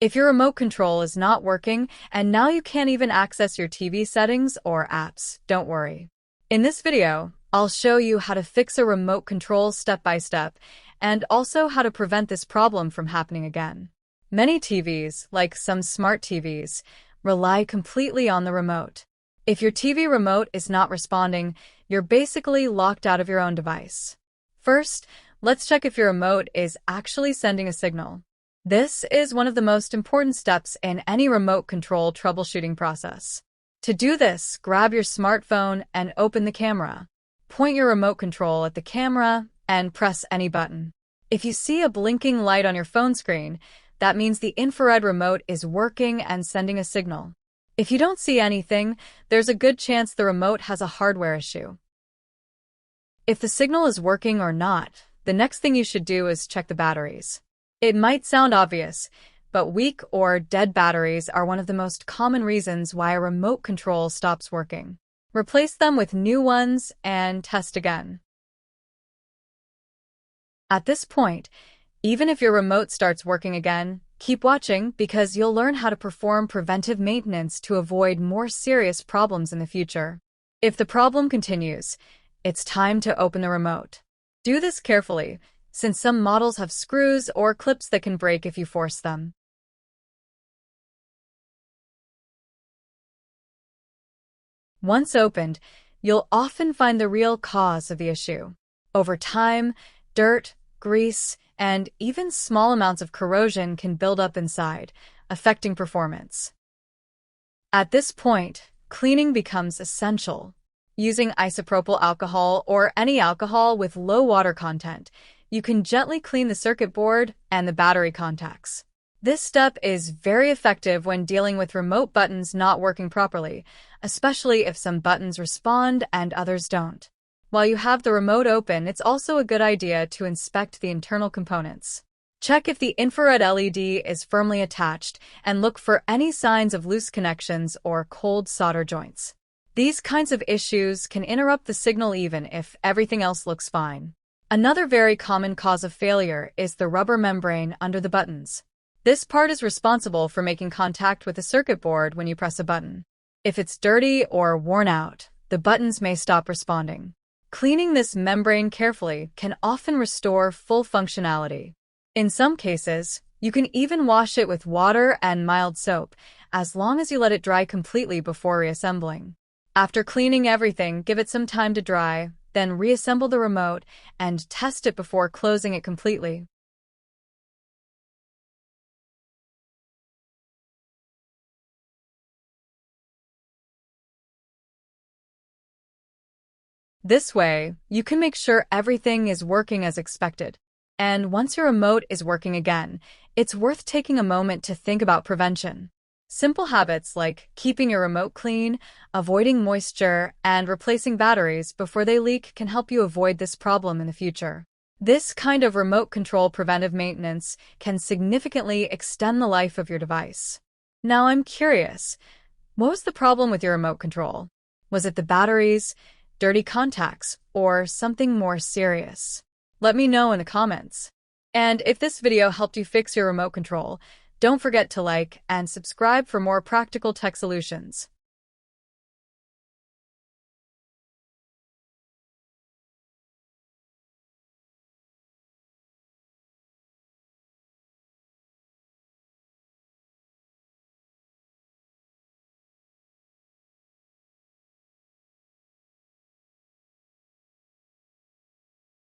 If your remote control is not working and now you can't even access your TV settings or apps, don't worry. In this video, I'll show you how to fix a remote control step by step and also how to prevent this problem from happening again. Many TVs, like some smart TVs, rely completely on the remote. If your TV remote is not responding, you're basically locked out of your own device. First, let's check if your remote is actually sending a signal. This is one of the most important steps in any remote control troubleshooting process. To do this, grab your smartphone and open the camera. Point your remote control at the camera and press any button. If you see a blinking light on your phone screen, that means the infrared remote is working and sending a signal. If you don't see anything, there's a good chance the remote has a hardware issue. If the signal is working or not, the next thing you should do is check the batteries. It might sound obvious, but weak or dead batteries are one of the most common reasons why a remote control stops working. Replace them with new ones and test again. At this point, even if your remote starts working again, keep watching because you'll learn how to perform preventive maintenance to avoid more serious problems in the future. If the problem continues, it's time to open the remote. Do this carefully, since some models have screws or clips that can break if you force them. Once opened, you'll often find the real cause of the issue. Over time, dirt, grease, and even small amounts of corrosion can build up inside, affecting performance. At this point, cleaning becomes essential. Using isopropyl alcohol or any alcohol with low water content, you can gently clean the circuit board and the battery contacts. This step is very effective when dealing with remote buttons not working properly, especially if some buttons respond and others don't. While you have the remote open, it's also a good idea to inspect the internal components. Check if the infrared LED is firmly attached and look for any signs of loose connections or cold solder joints. These kinds of issues can interrupt the signal even if everything else looks fine. Another very common cause of failure is the rubber membrane under the buttons. This part is responsible for making contact with the circuit board when you press a button. If it's dirty or worn out, the buttons may stop responding. Cleaning this membrane carefully can often restore full functionality. In some cases, you can even wash it with water and mild soap, as long as you let it dry completely before reassembling. After cleaning everything, give it some time to dry, then reassemble the remote and test it before closing it completely. This way, you can make sure everything is working as expected. And once your remote is working again, it's worth taking a moment to think about prevention. Simple habits like keeping your remote clean, avoiding moisture, and replacing batteries before they leak can help you avoid this problem in the future. This kind of remote control preventive maintenance can significantly extend the life of your device. Now I'm curious, what was the problem with your remote control? Was it the batteries, dirty contacts, or something more serious? Let me know in the comments. And if this video helped you fix your remote control, don't forget to like and subscribe for more practical tech solutions.